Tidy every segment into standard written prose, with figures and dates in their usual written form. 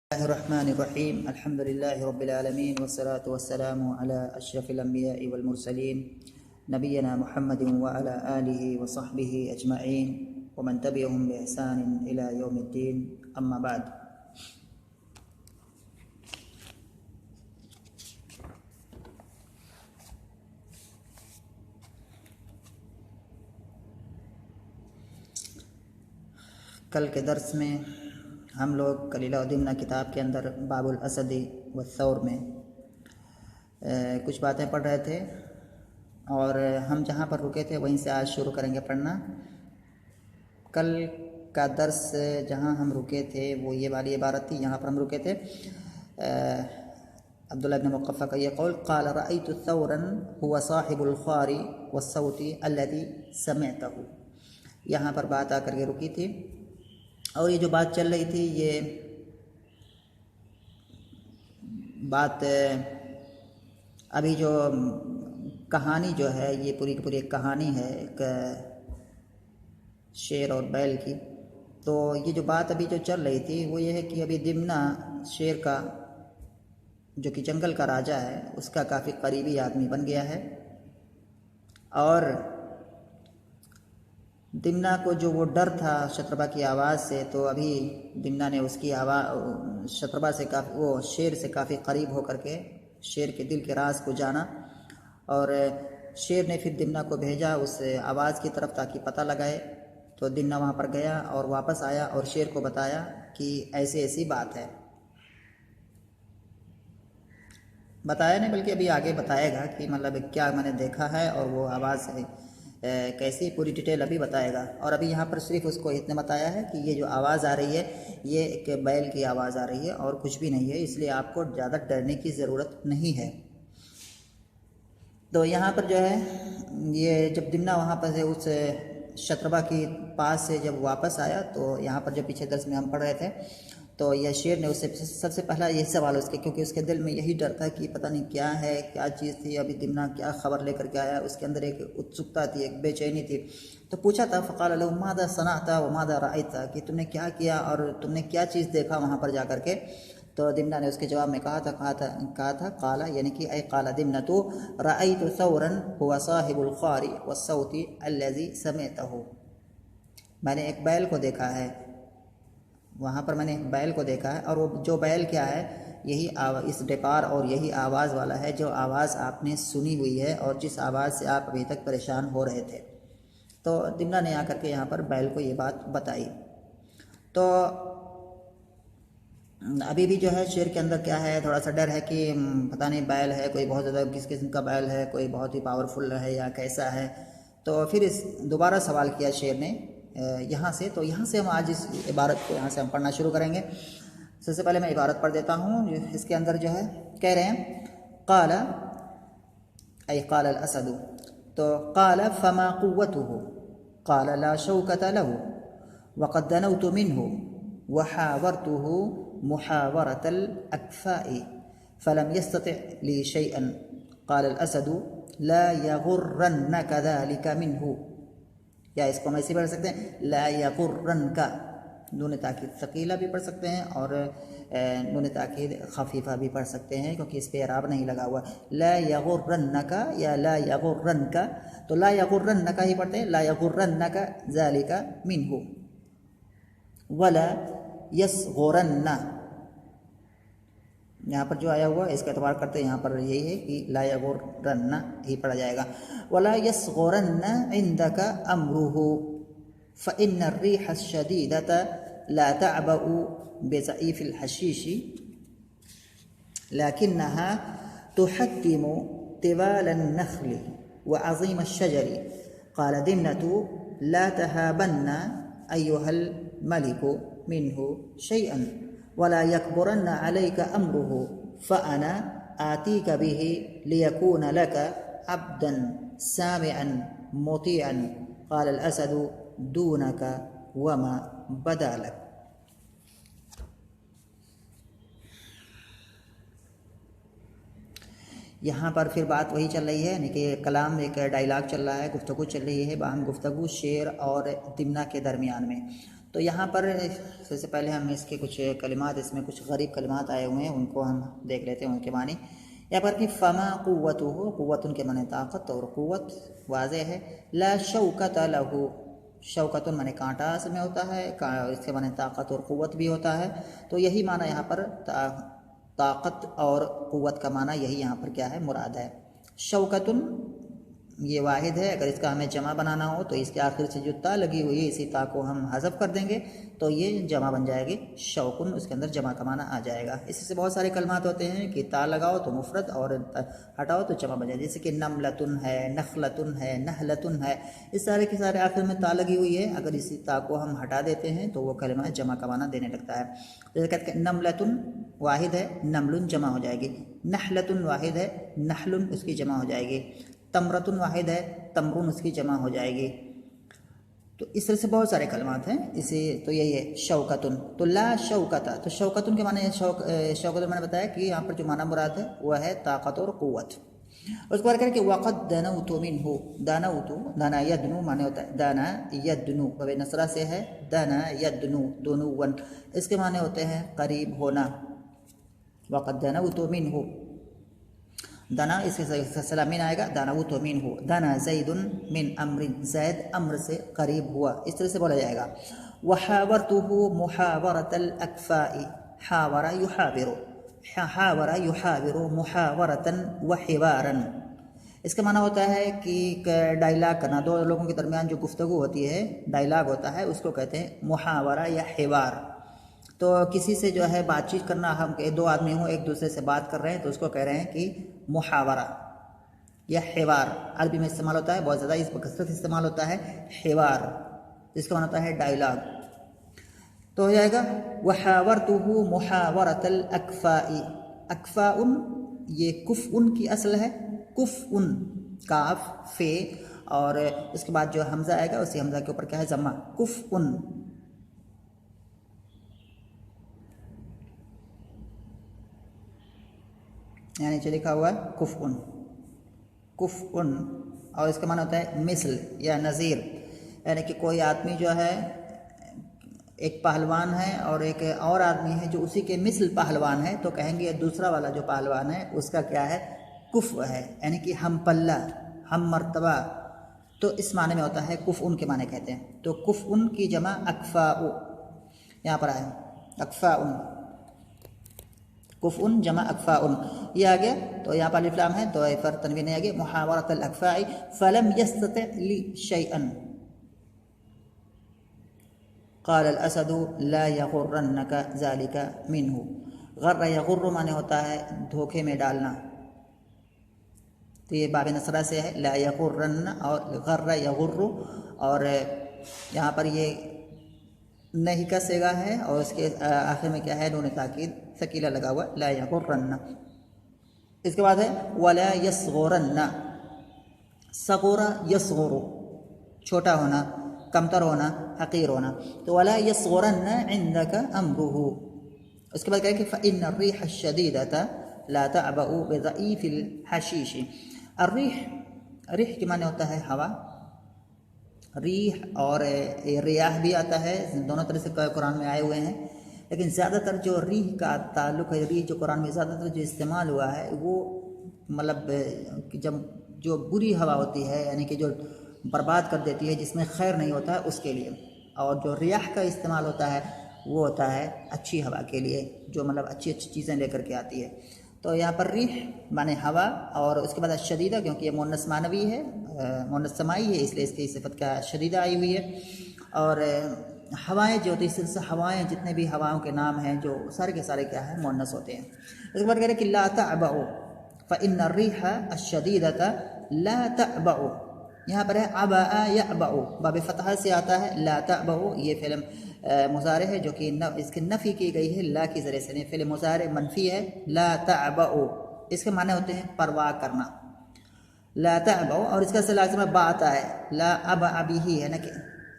Bismillahirrahmanirrahim. Alhamdulillahi rabbil alamin wassalatu wassalamu ala asyrafil anbiya'i wal mursalin nabiyyina Muhammadin wa ala alihi wa sahbihi ajma'in wa man tabi'ahum bi ihsanin ila yaumiddin. Amma ba'd. कल के दर्स में हम लोग कलीला उद्दीना किताब के अंदर बाबुल असदी व सौर में कुछ बातें पढ़ रहे थे और हम जहाँ पर रुके थे वहीं से आज शुरू करेंगे पढ़ना। कल का दर्स जहाँ हम रुके थे वो ये वाली इबारत थी, यहाँ पर हम रुके थे अब्दुल्ला इब्न मुक़फ़्फ़ा का ये कौल क़ाल रअयतु सौरन हुवा साहिबुल ख़ारी वस्सौती अल्लज़ी समिअतहु। यहाँ पर बात आकर के रुकी थी और ये जो बात चल रही थी ये बात अभी जो कहानी जो है ये पूरी की पूरी एक कहानी है, एक शेर और बैल की। तो ये जो बात अभी जो चल रही थी वो ये है कि अभी दिम्ना शेर का जो कि जंगल का राजा है उसका काफ़ी करीबी आदमी बन गया है और दिम्ना को जो वो डर था शत्रबा की आवाज़ से, तो अभी दिम्ना ने उसकी आवाज़ शत्रबा से काफ़ी वो शेर से काफ़ी करीब होकर के शेर के दिल के राज को जाना और शेर ने फिर दिम्ना को भेजा उस आवाज़ की तरफ ताकि पता लगाए। तो दिम्ना वहाँ पर गया और वापस आया और शेर को बताया कि ऐसी ऐसी बात है। बताया नहीं बल्कि अभी आगे बताएगा कि मतलब क्या मैंने देखा है और वो आवाज़ है कैसी, पूरी डिटेल अभी बताएगा। और अभी यहाँ पर सिर्फ उसको इतने बताया है कि ये जो आवाज़ आ रही है ये एक बैल की आवाज़ आ रही है और कुछ भी नहीं है, इसलिए आपको ज़्यादा डरने की ज़रूरत नहीं है। तो यहाँ पर जो है ये जब दिम्ना वहाँ पर से उस शत्रबा की पास से जब वापस आया तो यहाँ पर जो पीछे दर्स में हम पढ़ रहे थे तो यह शेर ने उससे सबसे पहला यही सवाल उसके, क्योंकि उसके दिल में यही डर था कि पता नहीं क्या है, क्या चीज़ थी, अभी दिम्ना क्या खबर लेकर के आया। उसके अंदर एक उत्सुकता थी, एक बेचैनी थी। तो पूछा था फ़क़ाल लहू मादा सनअता व मादा रअयता, कि तुमने क्या किया और तुमने क्या चीज़ देखा वहाँ पर जा कर के। तो दिम्ना ने उसके जवाब में कहा था काला यानी कि ऐ काला दिम्नतु रअयतु सौरन हुवा साहिबुल ख़ारी वस्सौती अल्लज़ी समिअतहु। मैंने एक बैल को देखा है, वहाँ पर मैंने एक बैल को देखा है और वो जो बैल क्या है यही इस डेपार और यही आवाज़ वाला है जो आवाज़ आपने सुनी हुई है और जिस आवाज़ से आप अभी तक परेशान हो रहे थे। तो दिम्ना ने आकर के यहाँ पर बैल को ये बात बताई। तो अभी भी जो है शेर के अंदर क्या है, थोड़ा सा डर है कि पता नहीं बैल है कोई बहुत ज़्यादा किस किस्म का बैल है, कोई बहुत ही पावरफुल है या कैसा है। तो फिर इस दोबारा सवाल किया शेर ने यहाँ से। तो यहाँ से हम आज इस इबारत को यहाँ से हम पढ़ना शुरू करेंगे। सबसे पहले मैं इबारत पढ़ देता हूँ। इसके अंदर जो है कह रहे हैं क़ाल ऐ क़ाल अल असदु, तो क़ाल फ़मा क़ुव्वतुहु क़ाल ला शौकत लहु वक़द दनौतु मिन्हु वहावरतुहु मुहावरतल अक्फ़ाइ फ़लम यस्तति ली शैअन क़ाल अल असदु ला यग़ुर्रन्नक ज़ालिक मिन्हु। या इसको हम ऐसे पढ़ सकते हैं ला यग़ुर्रन्का, नून ताकीद सकीला भी पढ़ सकते हैं और नून ताकीद खफीफा भी पढ़ सकते हैं क्योंकि इस पे इराब नहीं लगा हुआ। ला यग़ुर्रन्नका या ला यग़ुर्रन्का, तो ला यग़ुर्रन्नका ही पढ़ते हैं, ला यग़ुर्रन्नका ज़ालिका मिन्हु वला यस्ग़ुरन्ना। यहाँ पर जो आया हुआ इसका एतबार करते हैं यहाँ पर यही है कि ला यग़ुर्रन्ना ही पढ़ा जाएगा। वला यस्ग़ुरन्ना इंदका अम्रुहु फ़इन्न अर्रीह अश्शदीदत ला तअबअु बिज़ईफ़िल हशीशी लाकिन्नहा तुहत्तिमु तिवाल अन्नख़्लि व अज़ीम अश्शजरि क़ाल दिम्नतु ला तहाबन्ना अय्युहल मलिकु मिन्हु शैअन वला यकबुरन्न अलैका अम्रुहु फ़अना आतीका बिही लियकून लका अब्दन सामिअन मुतीअन क़ाल अल असदु दूनका वमा बदालक। यहाँ पर फिर बात वही चल रही है, यानी कि कलाम एक डायलॉग चल रहा है, गुफ्तगू चल रही है, बाहम गुफ्तगू शेर और दिम्ना के दरमियान में। तो यहाँ पर सबसे पहले हम इसके कुछ कलिमात, इसमें कुछ गरीब कलिमात आए हुए हैं, उनको हम देख लेते हैं, उनके मानी। यहाँ पर कि फ़मा क़ुव्वतुहु, क़ुव्वतुन के माने ताकत, और क़ुव्वत वाज़े है। ला शौकत लहू, शौकतुन माने कांटा में होता है, इसके माने ताकत और क़ुव्वत भी होता है। तो यही माना यहाँ पर ताकत और क़ुव्वत का माना यही यहाँ पर क्या है, मुराद है। शौकतुन ये वाहिद है, अगर इसका हमें जमा बनाना हो तो इसके आखिर से जो ता लगी हुई है इसी ता को हम हज़फ कर देंगे तो ये जमा बन जाएगी शौकुन, उसके अंदर जमा का माना आ जाएगा। इसी से बहुत सारे कलमात होते हैं कि ता लगाओ तो मुफरद और हटाओ तो जमा बन जाए, जैसे कि नमलतुन है, नखलतुन है, नहलतुन है, इस सारे के सारे आखिर में ता लगी हुई है, अगर इसी ता को हम हटा देते हैं तो वो कलमा जमा का माना देने लगता है। जैसे कहते हैं नमलतुन वाहिद है, नमलुन जमा हो जाएगी। नहलतुन वाहिद है, नहलुन उसकी जमा हो जाएगी। तमरतुन वाहिद है, तमरुन उसकी जमा हो जाएगी। तो इस तरह से बहुत सारे कलमात हैं इसे। तो यही है शौकतुन। तो ला शौकता, तो शौकतुन के माने शौकतुन मैंने बताया कि यहाँ पर जो माना मुराद है वह है ताकत और क़ुव्वत। उसके बाद करके वक़द दनउतु मिन्हु, दानउतु दाना यदनु माने होता है दाना यदनु, बबे नसरा से है, दाना यदनु दोनों वन, इसके माने होते हैं करीब होना। वक़द दनउतु मिन्हु, दाना इसके सलामीन आएगा, दाना वो तो मीन हो। दाना जैदुन मिन अमरिन, जैद अम्र से करीब हुआ, इस तरह से बोला जाएगा। वहावरतुहु मुहावरतल अक्फाई, हावरा युहाविरु, हावरा युहाविरु मुहावरतन व हिवारन। इसका माना होता है कि डायलॉग करना, दो लोगों के दरमियान जो गुफ्तगू होती है, डायलॉग होता है, उसको कहते हैं मुहावरा या हिवार। तो किसी से जो है बातचीत करना, हम दो आदमी हों एक दूसरे से बात कर रहे हैं तो उसको कह रहे हैं कि मुहावरा या हिवार, अरबी में इस्तेमाल होता है, बहुत ज़्यादा इस कसरत इस्तेमाल होता है हिवार, जिसका माना होता है डायलॉग। तो हो जाएगा वहावरतुहु मुहावरतल अक्फाई, अक्फाउन ये कुफ़उन की असल है, कुफ़उन काफ फे, और उसके बाद जो हमज़ा आएगा उसी हमज़ा के ऊपर क्या है जम्मा, कुफ़उन। यहाँ नीचे लिखा हुआ है कुफ़उन, कुफ़उन, और इसका माना होता है मिसल या नज़ीर, यानी कि कोई आदमी जो है एक पहलवान है और एक और आदमी है जो उसी के मिसल पहलवान है, तो कहेंगे दूसरा वाला जो पहलवान है उसका क्या है, कुफ़ है, यानी कि हम पल्ला, हम मर्तबा। तो इस माने में होता है कुफ़उन के माने कहते हैं। तो कुफ़उन की जमा अक्फ़ाउ, यहाँ पर आए अक्फ़ाउन, कुफ़उन जमा अक्फ़ाउन, ये आ गया। तो यहाँ पर अलिफ़ लाम है तो पर तनवीन नहीं आ गया। मुहावरतल अक्फ़ाई फ़लम यस्तति ली शैअन क़ालल असदु ला यग़ुर्रन्नका ज़ालिका मिन्हु। गर्र यग़ुर्रु माने होता है धोखे में डालना, तो ये बाब नसरा से है, ला यग़ुर्रन्न और गर्र यग़ुर्रु, और यहाँ पर ये नहीं का सेगा है और उसके आखिर में क्या है, नून ताकीद सकीला लगा हुआ, ला यग़ुर्रन्न। इसके बाद है वला यस्ग़ुरन्न, सग़ुरा यस्ग़ुरु छोटा होना, कमतर होना, हक़ीर होना, तो वला यस्ग़ुरन्न इंदका अम्रुहु। उसके बाद क्या है कि फ़इन्न अर्रीह अश्शदीदता ला तअबअु बिज़ईफ़िल हशीश। अर्रीह, रिह के माने होता है हवा, रीह और रियाह भी आता है, दोनों तरह से कुरान में आए हुए हैं, लेकिन ज़्यादातर जो रीह का ताल्लुक़ है, रीह जो कुरान में ज़्यादातर जो इस्तेमाल हुआ है वो मतलब जब जो बुरी हवा होती है, यानी कि जो बर्बाद कर देती है, जिसमें खैर नहीं होता है उसके लिए, और जो रियाह का इस्तेमाल होता है वो होता है अच्छी हवा के लिए, जो मतलब अच्छी अच्छी चीज़ें लेकर के आती है। तो यहाँ पर रिह माने हवा, और उसके बाद शदीदा, क्योंकि ये मुन्नस मानवी है, मुन्नस समाई है, इसलिए इसकी सिफत क्या शदीदा आई हुई है। और हवाएं जो होती है, इससे हवाएं जितने भी हवाओं के नाम हैं जो सारे के सारे क्या है मुन्नस होते हैं। उसके बाद कह रहे कि ला तअबअु फ़इन्न अर्रीह अश्शदीदता ला तअबअु, यहाँ पर है अबअ यअबअु, बाब फतहा से आता है, ला तअबअु ये फ़िल्म मुज़ारे है जो कि इसकी नफ़ी की गई है ला की ज़रिए से, फ़िल्म मुज़ारे मनफ़ी है, ला तअबअु इसके माने होते हैं परवाह करना, ला तअबअु, और इसका से लाज़िम बा आता है, ला अबअ बिही है ना,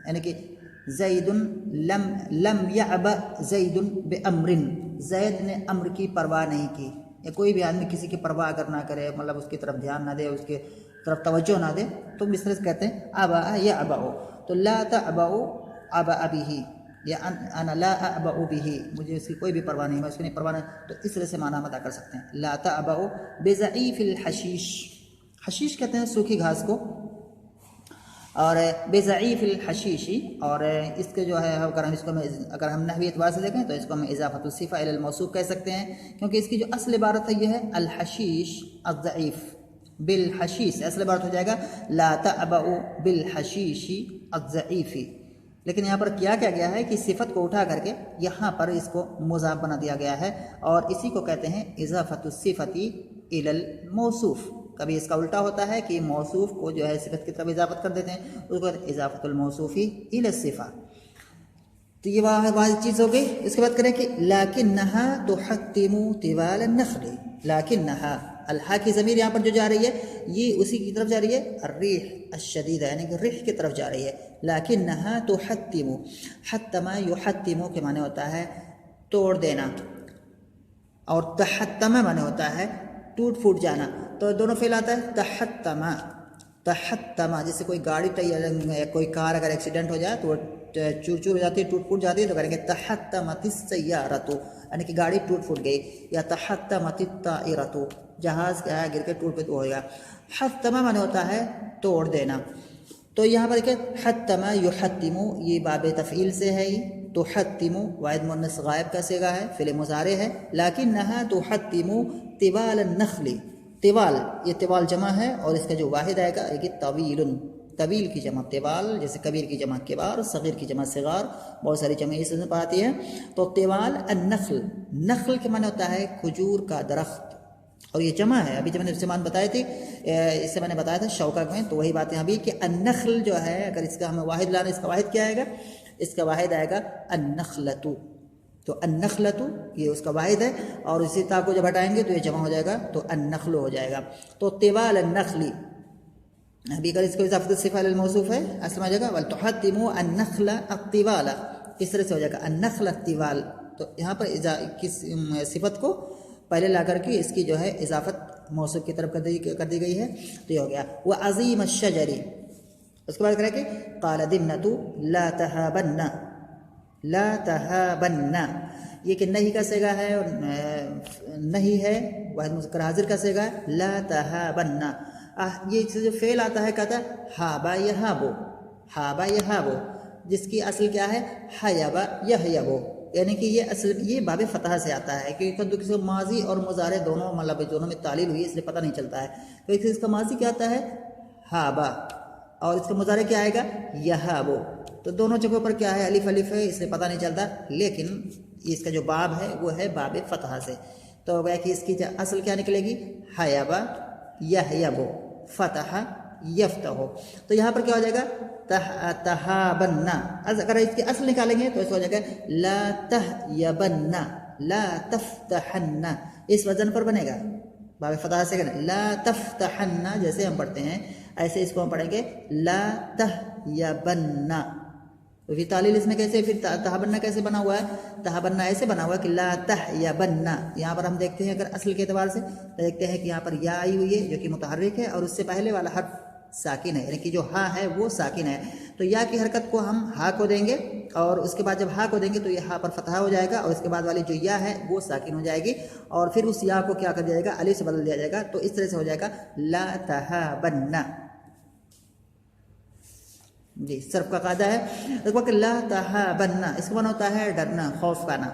यानी कि ज़ैदुन लम यअबअ ज़ैदुन बिअम्रिन, ज़ैद ने अम्र की परवाह नहीं की, या कोई भी आदमी किसी की परवाह अगर ना करे, मतलब उसकी तरफ ध्यान ना दे, उसके तरफ तवज्जो ना दे, तो इस तरह से कहते हैं अबअ यअबअु। तो ला तअबअु अबअ बिही, या अन ला अबअ बिही, मुझे उसकी कोई भी परवाह नहीं, मैं उसकी नहीं परवाह नहीं, तो इस तरह से माना हम अदा कर सकते हैं। ला तअबअ बिज़ईफिल हशीश, हशीश कहते हैं सूखी घास को, और बेज़ईफ़िल हशीशी, और इसके जो है अगर हम इसको अगर हम नहवी एतबार से देखें तो इसको हम इज़ाफ़तुस सिफ़ा इलल मौसूफ़ कह सकते हैं, क्योंकि इसकी जो असल इबारत है ये है अल हशीश अज़्ज़ईफ़ बिल हशीश, असल इबारत हो जाएगा ला तअबअ बिल हशीशी अज़्ज़ईफ़ी। लेकिन यहाँ पर क्या गया है कि सिफत को उठा करके यहाँ पर इसको मुज़ाफ बना दिया गया है, और इसी को कहते हैं इज़ाफ़तुस सिफ़ती इलल मौसूफ़। कभी इसका उल्टा होता है कि मौसूफ़ को जो है सिफत की तरफ इजाफत कर देते हैं, उसको इजाफतुल मौसूफ़ी इला सिफ़ा। तो ये वाह चीज़ हो गई। इसके बाद करें कि लाकिन्नहा तुहत्तिमु तिवाल नखली, लाकिन्नहा अलहा की ज़मीर यहाँ पर जो जा रही है ये उसी की तरफ जा रही है अर्रीह अशदीदा, यानी कि रिह की तरफ जा रही है। लाकिन्नहा तुहत्तिमु, हत्तमा युहत्तिमु के माने होता है तोड़ देना, और तहत्तमा माने होता है टूट फूट जाना। तो दोनों फेल आता है तहत्तमा, तहत्तमा जैसे कोई गाड़ी कोई कार अगर एक्सीडेंट हो जाए तो वो चूर चूर हो जाती है, टूट फूट जाती है, तो करेंगे तहत्तमतिस सय्यारतु, यानी कि गाड़ी टूट फूट गई, या तहत्तमतित ताइरतु, जहाज़ क्या है गिर के टूट फूट हो गया। हत्तमा माने होता है तोड़ देना। तो यहाँ पर देखिए हत्तमा युहत्तिमु, ये बाब तफ़ईल से है, तो हत्तिमु वाहिद मुन्नस गायब का सेगा है, फ़िल मुज़ारे है। लाकिन्नहा तुहत्तिमु तिवाल नखली, तिवाल ये तिवाल जमा है, और इसका जो वाहिद आएगा कि तवीलुन, तवील की जमा तिवाल, जैसे कबीर की जमा किबार, सगीर की जमा सिगार, बहुत सारी जमा इसमें पाती है। तो तिवाल अन्नखल, नखल के माने होता है खजूर का दरख्त, और ये जमा है। अभी जब मैंने सामान बताए थे, इससे मैंने बताया था शौका में, तो वही बात यहाँ भी कि अन्नखल जो है अगर इसका हमें वाहिद लाना, इसका वाहिद क्या आएगा, इसका वाहिद आएगा अन्नखलतु। तो अन्नखलतु ये उसका वाहिद है, और इसी ता को जब हटाएंगे तो ये जमा हो जाएगा, तो अन्नखलु हो जाएगा। तो तिवाल अन्नखली, अभी अगर इसको इज़ाफ़त सिफ़ा लिल मौसूफ़ है, असल में हो जाएगा वल तुहत्तिमु अन्नखला अत्तिवाला, इस तरह से हो जाएगा अन्नखल अत्तिवाल। तो यहाँ पर किस सिफत को पहले ला करके इसकी जो है इज़ाफ़त मौसूफ़ की तरफ कर दी गई है, तो ये हो गया। वह अज़ीम अश्शजरी, उसके बाद करें कि क़ाल दिम्नतु ला तहाबन्ना, ला तहाबन्ना, ये कि नहीं का सेगा है और नहीं है, वाहिद मुज़क्कर हाजिर का सेगा है, ला तहाबन्ना। ये जो फेल आता है कहता है हाबा यहाबो, हाबा यहाबो, जिसकी असल क्या है हयाबा यहयबो, यानी कि ये असल ये बाब फतह से आता है, क्योंकि किसी माजी और मुजारे दोनों मतलब दोनों में तालील हुई, इसलिए पता नहीं चलता है। तो इसका माजी क्या आता है हाबा, और इसका मुजारे क्या आएगा यहाबो, तो दोनों जगहों पर क्या है अलिफ अलिफ है, इसलिए पता नहीं चलता, लेकिन इसका जो बाब है वो है बाब फतह से। तो गया कि इसकी असल क्या निकलेगी हयाबा यहयबो फतह यफ्तहो। तो यहाँ पर क्या हो जाएगा तहाबन्ना, अगर इसकी असल निकालेंगे तो इसको हो जाएगा ला तहयबन्ना ला तफ्तहन्ना, इस वजन पर बनेगा बाब फतह से ला तफ्तहन्ना, जैसे हम पढ़ते हैं ऐसे इसको हम पढ़ेंगे ला तहयबन्ना। तो फिर तालील इसमें कैसे, फिर तहाबन्ना कैसे बना हुआ है, तहाबन्ना ऐसे बना हुआ है कि ला तहयबन्ना। यहाँ पर हम देखते हैं अगर असल के एतबार से तो देखते हैं कि यहाँ पर या आई हुई है जो कि मुतहर्रिक है, और उससे पहले वाला हर्फ साकिन है, यानी कि जो हा है वो साकिन है। तो या की हरकत को हम हा को देंगे, और उसके बाद जब हा को देंगे तो ये हा पर फतहा हो जाएगा, और उसके बाद वाली जो या है वो साकिन हो जाएगी, और फिर उस या को क्या कर दिया जाएगा अलिफ से बदल दिया जाएगा। तो इस तरह से हो जाएगा ला तहाबन्ना जी, सर्फ का कायदा है। एक वक्त ला तहाबन्ना, इसका माना होता है डरना, खौफ खाना।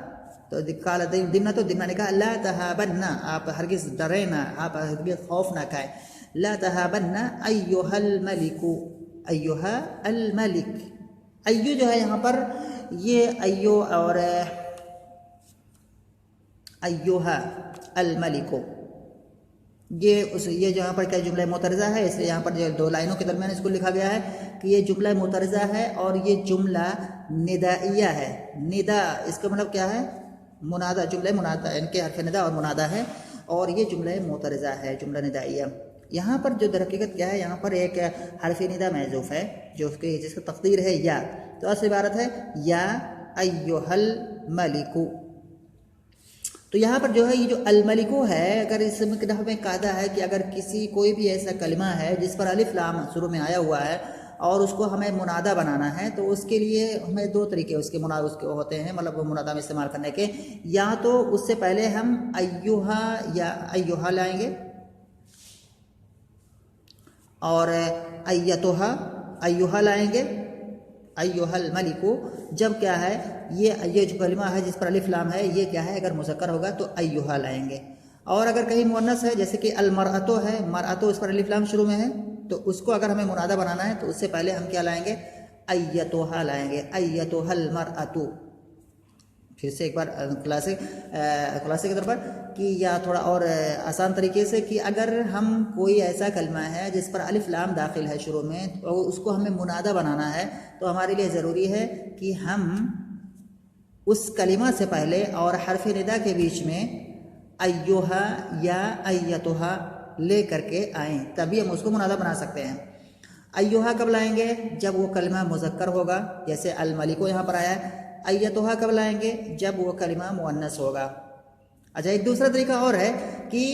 तो काला दिमना, तो दिमना ने कहा ला तहाबन्ना, आप हरगिज़ डरे ना, आप हरगिज़ खौफ ना खाए। ला तहाबन्ना अय्युहल मलिकु, अय्युहा अल मलिक, अय्यु जो है यहाँ पर ये अय्यो और अय्युहा अल मलिकु, ये जो यहाँ पर क्या जुमला मुतरज़ा है, इसलिए यहाँ पर जो दो लाइनों के दरमियान इसको लिखा गया है कि ये जुमला मुतरज़ा है, और ये जुमला निदाइया है। निदा इसका मतलब क्या है मुनादा, जुमला मुनादा, इनके हरफ निदा और मुनादा है, और ये जुमला मुतरज़ा है, जुमला निदाइया। यहाँ पर जो दरहकीकत क्या है, यहाँ पर एक हरफ निदा महज़ूफ़ है जो उसकी जिसका तक़दीर है या, तो असल इबारत है या अय्युहल मलिकु। तो यहाँ पर जो है ये जो अल मलिकु है, अगर इसमें में कायदा है कि अगर किसी कोई भी ऐसा कलिमा है जिस पर अलिफ लाम शुरू में आया हुआ है और उसको हमें मुनादा बनाना है, तो उसके लिए हमें दो तरीके उसके होते हैं, मतलब वो मुनादा में इस्तेमाल करने के। या तो उससे पहले हम अय्युहा या अय्युहा लाएंगे, और अय्यतुहा अय्युहा लाएंगे, अय्युहल मलिकु। जब क्या है ये जो कलिमा है जिस पर अलिफ लाम है, ये क्या है, अगर मुज़क्कर होगा तो अय्युहा लाएंगे। और अगर कहीं मुअन्नस है, जैसे कि अलमरअतो है, मरअतो इस पर अलिफ लाम शुरू में है, तो उसको अगर हमें मुनादा बनाना है तो उससे पहले हम क्या लाएंगे, अय्यतुहा लाएंगे, अय्यतुहल मरअतु। फिर से एक बार खुलासे के तौर पर कि या थोड़ा और आसान तरीके से कि अगर हम कोई ऐसा कलमा है जिस पर अलिफ लाम दाखिल है शुरू में, तो उसको हमें मुनादा बनाना है, तो हमारे लिए ज़रूरी है कि हम उस कलिमा से पहले और हरफ निदा के बीच में अय्युहा या अय्यतुहा ले करके आएँ, तभी हम उसको मुनादा बना सकते हैं। अय्युहा कब लाएंगे, जब वो कलिमा मुज़क्कर होगा, जैसे अल मलिको यहाँ पर आया है। अय्यतुहा कब लाएंगे, जब वो कलिमा मुअन्नस होगा। अच्छा, एक दूसरा तरीका और है कि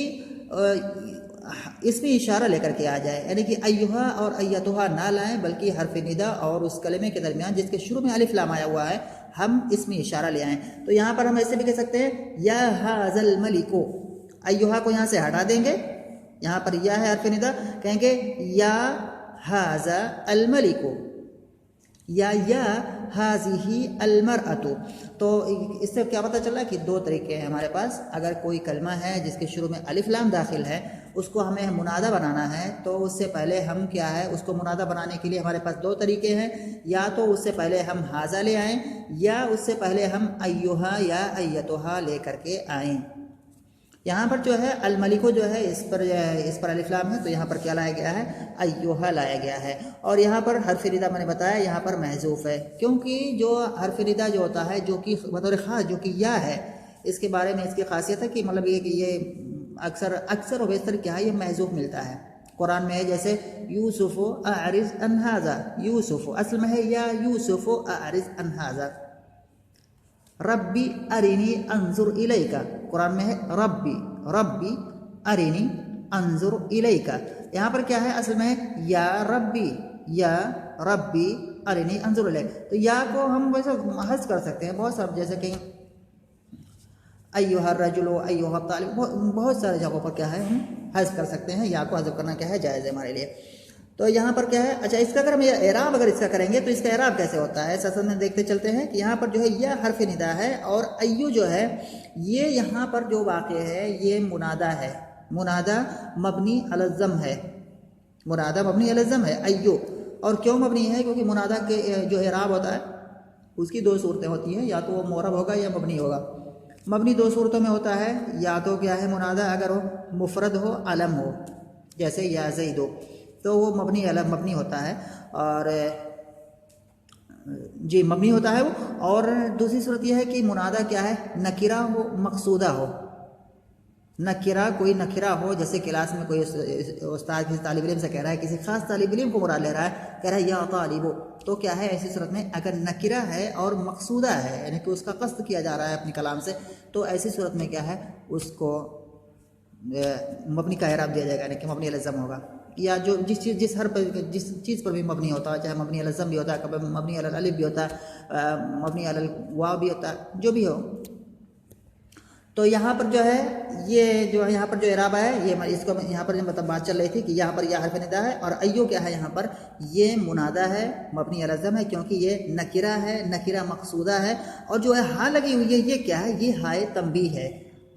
इसमें इशारा लेकर के आ जाए, यानी कि अय्युहा और अय्यतुहा ना लाएं, बल्कि हरफ निदा और उस कलिमे के दरमियान जिसके शुरू में अलिफ लाम आया हुआ है, हम इसमें इशारा ले आएँ। तो यहाँ पर हम ऐसे भी कह सकते हैं, या हाज़ल मलिको। अय्युहा को यहाँ से हटा देंगे, यहाँ पर या है हरफ निदा, कहेंगे या हाज़ा अल मलिको, या हाज़िही अलमरअतु। तो इससे क्या पता चला कि दो तरीके हैं हमारे पास। अगर कोई कलमा है जिसके शुरू में अलिफ लाम दाखिल है, उसको हमें मुनादा बनाना है, तो उससे पहले हम क्या है, उसको मुनादा बनाने के लिए हमारे पास दो तरीके हैं। या तो उससे पहले हम हाज़ा ले आएँ, या उससे पहले हम अय्युहा या अय्यतुहा ले करके आएँ। यहाँ पर जो है अल मलिको जो है इस पर अलिफ लाम है, तो यहाँ पर क्या लाया गया है, अय्युहा लाया गया है। और यहाँ पर हर्फ निदा मैंने बताया यहाँ पर महजूफ है, क्योंकि जो हर्फ निदा जो होता है, जो कि बतौर ख़ास जो कि या है, इसके बारे में इसकी खासियत है कि मतलब ये कि ये अक्सर बेशतर क्या है, ये महजूफ मिलता है। कुरान में है जैसे यूसुफ़ु अअरिज़ अन हाज़ा, यूसुफ़ु असल में है या यूसुफ़ु अअरिज़ अन हाज़ा। रब्बी अरिनी अंजुर इलैका, कुरान में है रब्बी अरिनी अंजुर इलैका। यहाँ पर क्या है, असल में है या रब्बी अरिनी अंजुर इलैका। तो या को हम वैसे हज़्फ़ कर सकते हैं बहुत सारे, जैसे कि अय्युहर रजुलो अय्युहत तालिब, बहुत सारे जगहों पर क्या है हम हज़्फ़ कर सकते हैं। या को हज़्फ़ करना क्या है, जायज़ है हमारे लिए। तो यहाँ पर क्या है, अच्छा इसका अगर हम एराब अगर इसका करेंगे तो इसका एराब कैसे होता है, ससल में देखते चलते हैं कि यहाँ पर जो है यह हर्फ निदा है, और अय्यु जो है ये यहाँ पर जो वाक़ है ये मुनादा है, मुनादा मबनी अलज़्ज़म है, मुनादा मबनी अलज़्ज़म है अय्यु। और क्यों मबनी है, क्योंकि मुनादा के जो एराब होता है उसकी दो सूरतें होती हैं, या तो वो मोरब होगा या मबनी होगा। मबनी दो सूरतों में होता है, या तो क्या है मुनादा अगर हो मुफरद हो अलम हो, जैसे या ज़ैदो, तो वो मबनी होता है, और जी मबनी होता है वो। और दूसरी सूरत यह है कि मुनादा क्या है, नकिरा हो मकसूदा हो, नकिरा कोई नकिरा हो, जैसे क्लास में कोई उस्ताद किसी तालिब इल्म से कह रहा है, किसी खास तालिब इल्म को मुराद ले रहा है, कह रहा है या तालिबो, तो क्या है ऐसी सूरत में अगर नकिरा है और मकसूदा है, यानी कि उसका कस्द किया जा रहा है अपने कलाम से, तो ऐसी सूरत में क्या है उसको मबनी का एराब दिया जाएगा, यानी कि मबनी अलज़्ज़म होगा। या जो जिस चीज़ पर भी मबनी होता है, चाहे मबनी अलज़्ज़म भी होता है, कभी मबनी अलल अलिफ भी होता है, मबनी अलल वाव भी होता है, जो भी हो। तो यहाँ पर जो है ये जो है यहाँ पर जो एराब है, ये इसको यहाँ पर मतलब बात चल रही थी कि यहाँ पर यह हर्फ निदा है, और अय्यो क्या है, यहाँ पर ये मुनादा है मबनी अलज़्ज़म है, क्योंकि ये नकिरा है, नकिरा मकसूदा है। और जो है हा लगी हुई है, ये क्या है, ये हाय तंबीह है,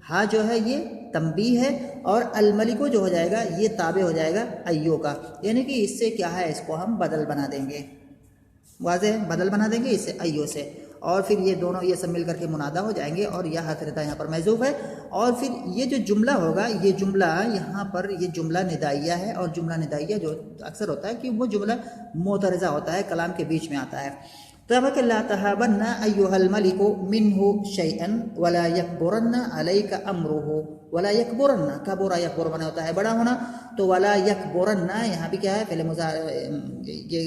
हा जो है ये तंबीह है, और अल मलिको जो हो जाएगा ये ताबे हो जाएगा अय्यो का, यानी कि इससे क्या है, इसको हम बदल बना देंगे, वाज़ेह बदल बना देंगे इससे अय्यो से, और फिर ये दोनों ये सब मिल करके मुनादा हो जाएंगे, और यह हर्फ निदा यहाँ पर महज़ूफ़ है। और फिर ये जो जुमला होगा, ये जुमला यहाँ पर ये जुमला निदाइया है, और जुमला निदाइया जो अक्सर होता है कि वो जुमला मोतरज़ा होता है, कलाम के बीच में आता है। तब ला तहाबन्ना अय्युहल मलिको मिन्हु शैअन वला यकबुरन्ना अलैका अम्रुहु, वला यकबुरन्ना, कबुरा यकबुर बना होता है बड़ा होना, तो वला यकबुरन्ना यहाँ भी क्या है, पहले ये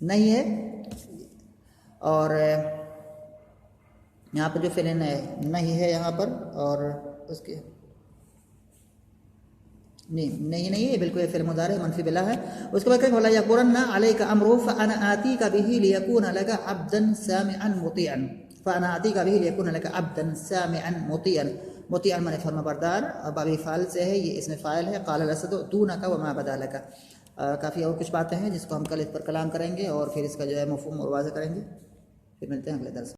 नहीं है, और यहाँ पर जो फिलन है नहीं है यहाँ पर, और उसके नहीं ये बिल्कुल ये फिल मुदारे मनफी बिला है। उसके बाद वला यकुरन्ना अलैका अमरु फअना आतीका बिही लियकुना लका अब्दन सामिअन मुतिअन, फअना आतीका बिही लियकुना लका अब्दन सामिअन मुतिअन, मुतिअन माने फरमाबरदार, बाबी फाल से है, ये इसमें फ़ाइल है। क़ाल असद दूनका वमा बदा लका। काफ़ी और कुछ बातें हैं जिसको हम कल इस पर कलाम करेंगे और फिर इसका जो है मफ़हूम और वाज़ेह करेंगे। फिर मिलते हैं अगले दर्स।